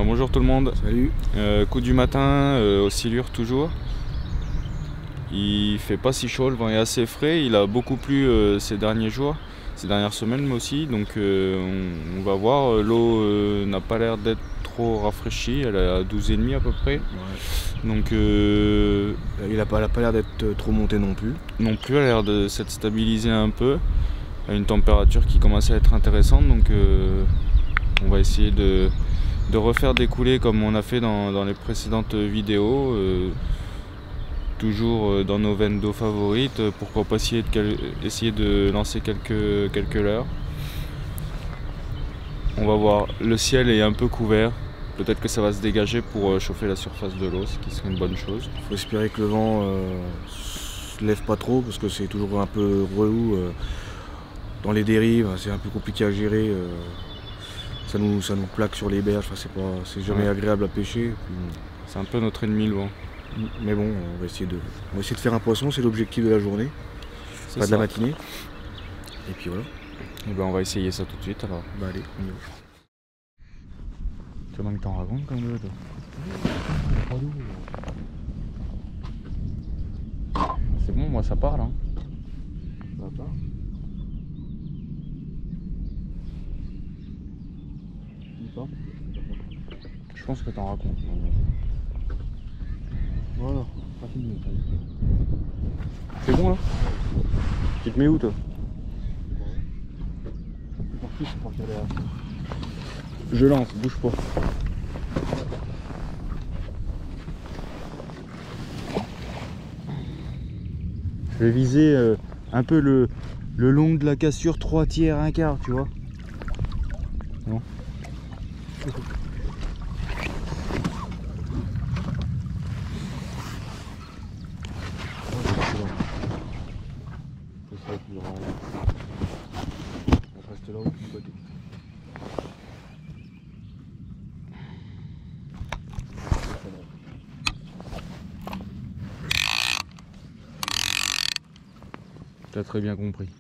Bonjour tout le monde. Salut. Coup du matin, oscillure toujours. Il fait pas si chaud, le vent est assez frais. Il a beaucoup plu ces derniers jours, ces dernières semaines mais aussi. Donc on va voir. L'eau n'a pas l'air d'être trop rafraîchie. Elle est à 12,5 à peu près. Ouais. Donc Il a pas l'air d'être trop monté non plus. non plus, elle a l'air de s'être stabilisée un peu. À une température qui commence à être intéressante. Donc on va essayer de refaire des coulées comme on a fait dans les précédentes vidéos, toujours dans nos veines d'eau favorites. Pourquoi pas essayer de lancer quelques leurres. On va voir, le ciel est un peu couvert, peut-être que ça va se dégager pour chauffer la surface de l'eau, ce qui serait une bonne chose. Il faut espérer que le vent se lève pas trop parce que c'est toujours un peu relou dans les dérives, c'est un peu compliqué à gérer. Ça nous plaque sur les berges, c'est jamais agréable à pêcher. C'est un peu notre ennemi le vent. Mais bon, on va essayer de faire un poisson, c'est l'objectif de la journée, pas de la matinée. Et puis voilà. Et ben on va essayer ça tout de suite alors. Bah allez, on y va. Tu veux que t'en racontes comme de toi. C'est bon, moi ça part là. Ça part. Je pense que t'en racontes. Voilà, pas fini. C'est bon là? Tu te mets où toi? Je lance, bouge pas. Je vais viser un peu le long de la cassure, 3/4, 1/4, tu vois. Non. Reste là-haut, du côté. T'as très bien compris.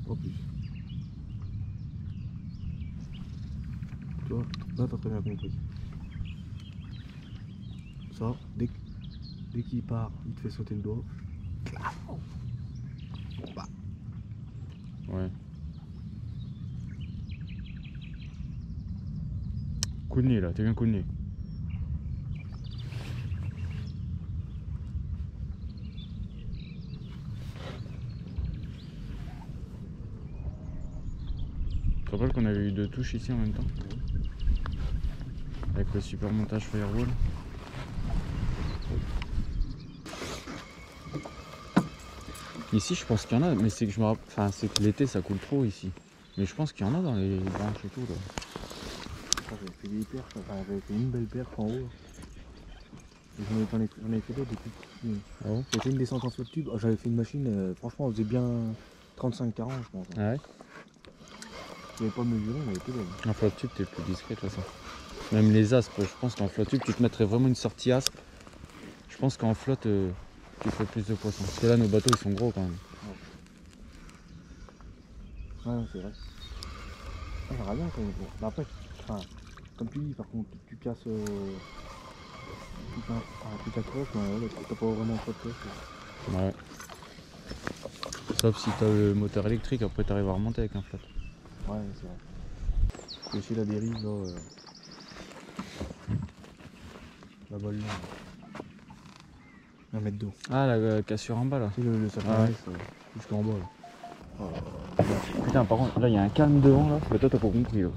Pas plus. Tu vois, là t'as très bien compris. Ça, dès qu'il part, il te fait sauter le doigt. Bah. Ouais. Coup de nez là, t'as vu un coup de nez. Tu te rappelles qu'on avait eu 2 touches ici en même temps? Avec le super montage Firewall. Ici je pense qu'il y en a, mais c'est que c'est que l'été ça coule trop ici. Mais je pense qu'il y en a dans les branches et tout là. J'avais fait des perches, j'avais fait une belle perche en haut. J'en ai fait d'autres depuis petit. Ah bon? J'ai fait une descente en flot tube. J'avais fait une machine, franchement, elle faisait bien 35-40, je pense. Ah ouais? Je n'avais pas mesuré, mais elle était belle. En flotte tube t'es plus discret de toute façon. Même les aspes, je pense qu'en flotte tube tu te mettrais vraiment une sortie aspe. Je pense qu'en flotte tu fais plus de poissons. Parce que là nos bateaux ils sont gros quand même. Ouais, c'est vrai. Ça va bien quand même. Mais après, comme tu dis, par contre, tu casses tu t'accroches, mais t'as pas vraiment trop de coche. Ouais. Sauf si t'as le moteur électrique, après t'arrives à remonter avec un flotte. Ouais, c'est vrai. Laisser la dérive là. La balle là. 1 mètre d'eau. Ah la cassure en bas là. Tu sais, le sacrifice jusqu'en bas là. Putain par contre là il y a un calme devant là. Mais toi t'as pas compris là.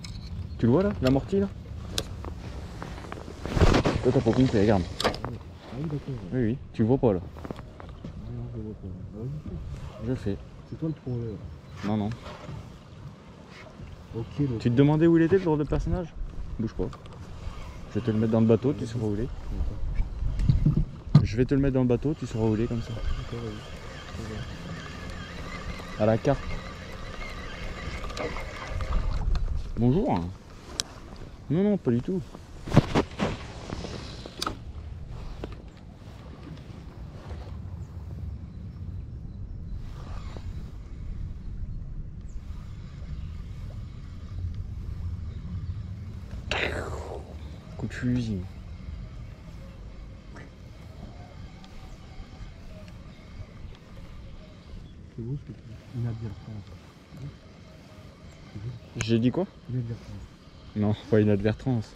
Tu le vois là, l'amorti là? Toi t'as pas compris, regarde. Ah oui, d'accord. Oui oui, tu le vois pas là. Non, je vois pas. Je le fais. C'est toi le pro là. Non non. Ok, le Tu te demandais où il était le genre de personnage? Bouge pas. Je vais te le mettre dans le bateau, tu sauras où il est. Je vais te le mettre dans le bateau, tu sauras où il est comme ça. À la carte. Bonjour. Non non pas du tout. Coup de fusil. C'est beau ce que tu dis. Inadvertance. J'ai dit quoi? Inadvertance. Non, pas inadvertance.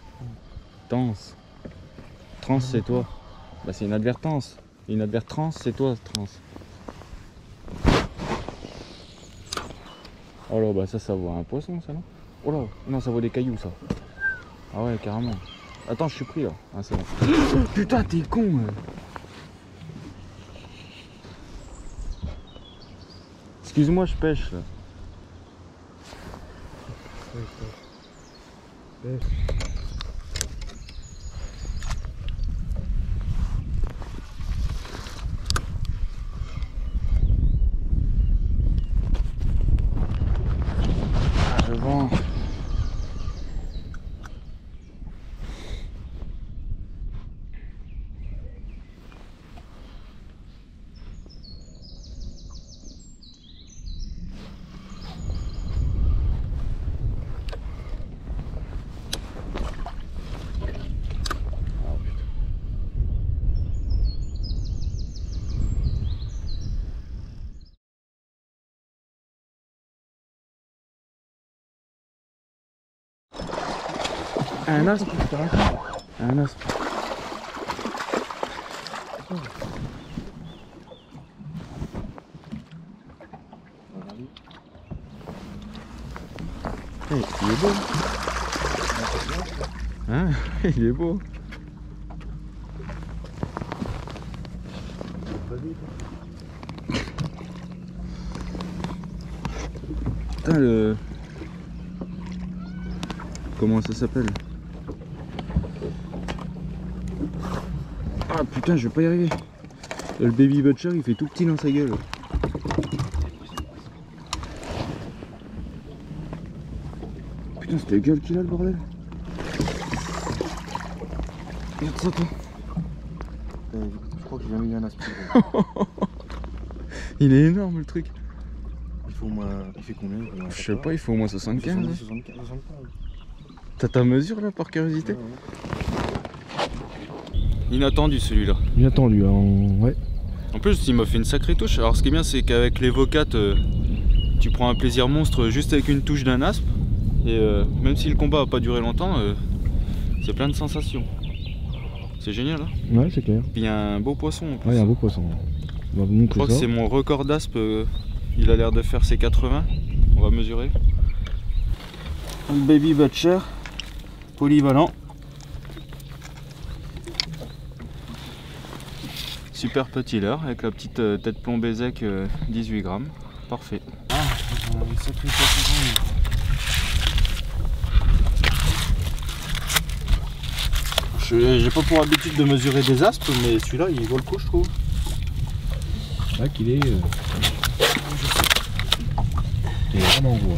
Tense. Trans, c'est toi. Bah, c'est inadvertance. Inadvertance, c'est toi, trans. Oh là, bah ça vaut un poisson, ça, non? Oh là, non, ça vaut des cailloux, ça. Ah ouais, carrément. Attends, je suis pris, là. Ah, c'est bon. Putain, t'es con, Excuse-moi, je pêche, là. Ah, le vent. Un aspe, je te raconte. Un aspe. Hey, il est beau. Hein? Il est beau. Putain, le... Comment ça s'appelle? Ah putain, je vais pas y arriver. Le baby butcher, il fait tout petit dans sa gueule. Putain, c'était gueule qu'il a, le bordel. Regarde ça, toi. Je crois que j'ai jamais eu un aspect. Il est énorme, le truc. Il faut au moins... Il fait combien? Je sais pas, il faut au moins 75. 70, 75. T'as ta mesure là, par curiosité? Ouais. Inattendu celui-là. Inattendu, hein. Ouais. En plus, il m'a fait une sacrée touche. Alors, ce qui est bien, c'est qu'avec les vocates, tu prends un plaisir monstre juste avec une touche d'un aspe. Et même si le combat n'a pas duré longtemps, c'est plein de sensations. C'est génial, hein? Ouais, c'est clair. Puis il y a un beau poisson en plus. Ouais, il y a un beau poisson. On va vous montrer Je crois ça. que c'est mon record d'aspe. Il a l'air de faire ses 80. On va mesurer. Un baby butcher polyvalent. Super petit leurre avec la petite tête plombée sec 18 grammes. Parfait. Ah, une sacrée poisson. J'ai pas pour habitude de mesurer des aspes, mais celui-là il vaut le coup, je trouve. C'est vrai qu'il est. Il est vraiment gros.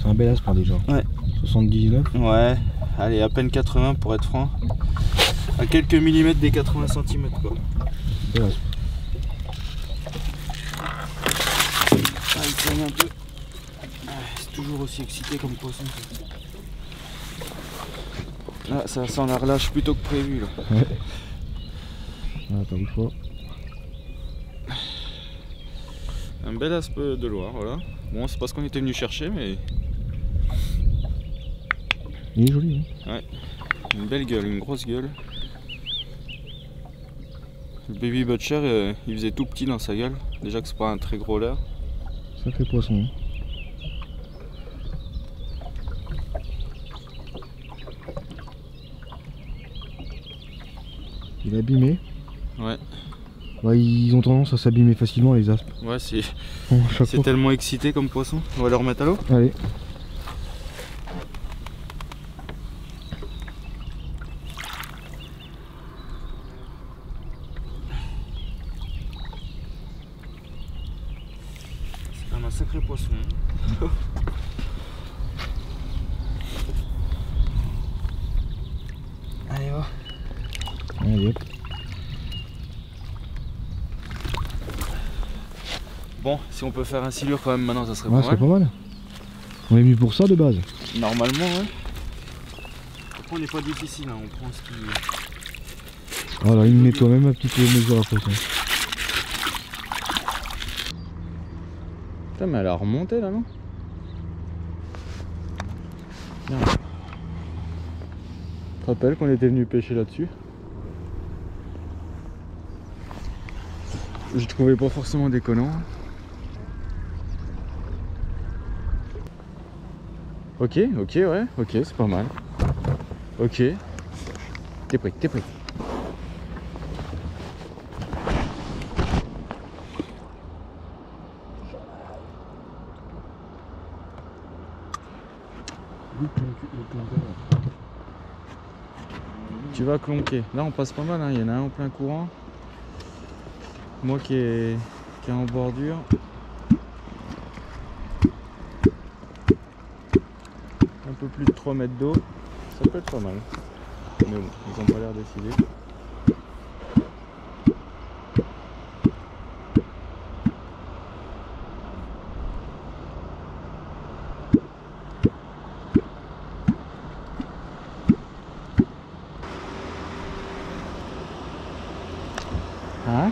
C'est un bel aspe déjà. Ouais. 79. Ouais, allez, à peine 80 pour être franc. À quelques millimètres des 80 cm quoi. Bel aspe. Ah, il saigne un peu. Ah, c'est toujours aussi excité comme poisson. Là, ça sent la relâche plutôt que prévu là. Ouais. Ah, attends une fois. Un bel aspe de Loire, voilà. Bon, c'est pas ce qu'on était venu chercher, mais. Il est joli, hein. Ouais. Une belle gueule, une grosse gueule. Le baby butcher, il faisait tout petit dans sa gueule. Déjà que c'est pas un très gros leurre. Sacré poisson. Hein. Il est abîmé. Ouais. Ouais, ils ont tendance à s'abîmer facilement les aspes. Ouais, c'est Bon, à chaque fois. tellement excité comme poisson. On va le remettre à l'eau. Allez. C'est quand même un sacré poisson. Allez, va. Allez, hop. Bon, si on peut faire un silure quand même maintenant, ça serait Ouais, pas c'est mal. pas mal. On est venu pour ça de base. Normalement, ouais. Après on n'est pas difficile, hein. On prend ce qui... Voilà, il nettoie même un petit peu mesure à poisson. Putain mais elle a remonté là non? Merde. Tu te rappelles qu'on était venu pêcher là-dessus? Je trouvais pas forcément déconnant. Ok, ouais, ok, c'est pas mal. Ok. T'es pris, t'es pris. Tu vas clonquer. Là on passe pas mal, hein. Il y en a un en plein courant. Moi qui est en bordure. Un peu plus de 3 mètres d'eau. Ça peut être pas mal. Mais bon, ils ont pas l'air décidés. Hein?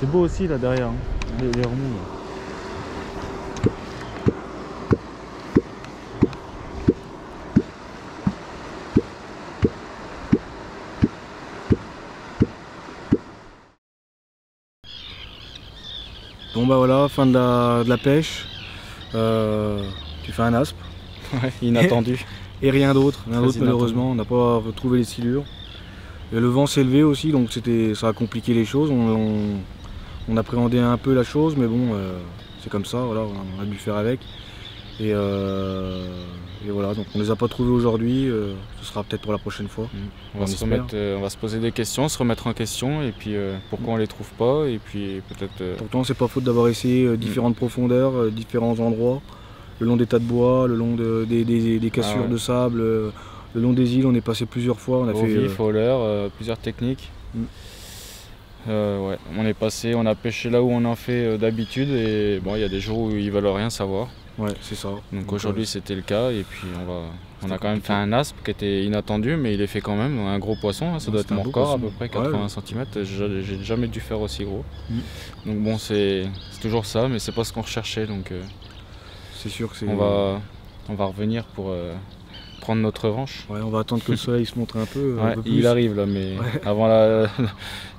C'est beau aussi là derrière, hein. Les remous là. Bon bah voilà, fin de la pêche. Tu fais un aspe. Ouais, inattendu. Et rien d'autre, malheureusement, on n'a pas retrouvé les silures. Et le vent s'est levé aussi, donc ça a compliqué les choses. On appréhendait un peu la chose, mais bon, c'est comme ça, voilà, on a dû faire avec. Et voilà, donc on les a pas trouvés aujourd'hui, ce sera peut-être pour la prochaine fois. On va se poser des questions, se remettre en question, et puis pourquoi on les trouve pas, et puis peut-être... Pourtant c'est pas faute d'avoir essayé différentes profondeurs, différents endroits, le long des tas de bois, le long des cassures de sable, le long des îles, on est passé plusieurs fois. On a fait vif, au leurre, plusieurs techniques. Ouais, on est passé, on a pêché là où on en fait d'habitude, et bon, il y a des jours où ils veulent rien savoir. Ouais, c'est ça. Donc aujourd'hui c'était le cas, et puis on a quand même fait un aspe qui était inattendu, mais il est fait quand même, un gros poisson, hein, ça doit être mon record à peu près 80 cm, j'ai jamais dû faire aussi gros. Donc bon, c'est toujours ça, mais c'est pas ce qu'on recherchait, donc c'est sûr que c'est... on va revenir pour prendre notre revanche. Ouais, on va attendre que le soleil se montre un peu. Ouais, un peu plus. Il arrive là, mais avant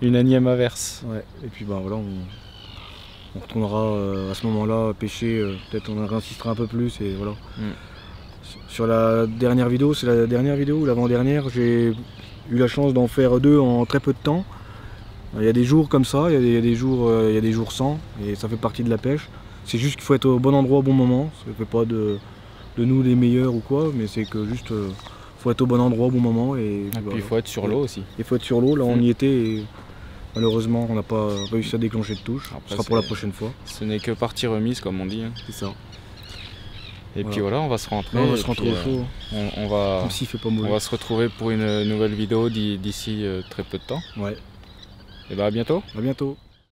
une énième averse. Ouais. Et puis bah voilà, on retournera à ce moment-là pêcher, peut-être on insistera un peu plus et voilà. Sur la dernière vidéo, c'est la dernière vidéo ou l'avant-dernière, j'ai eu la chance d'en faire 2 en très peu de temps. Il y a des jours comme ça, il y a des jours sans, et ça fait partie de la pêche. C'est juste qu'il faut être au bon endroit au bon moment, ça ne fait pas de nous les meilleurs ou quoi, mais c'est que juste faut être au bon endroit au bon moment. Et puis il faut être sur l'eau aussi. Il faut être sur l'eau, là on y était et malheureusement on n'a pas réussi à déclencher de touche. Ce sera pour la prochaine fois. Ce n'est que partie remise comme on dit. Hein. C'est ça. Et puis voilà, on va se rentrer. On va se rentrer au chaud. On va se retrouver pour une nouvelle vidéo d'ici très peu de temps. Ouais. Et bah à bientôt. À bientôt.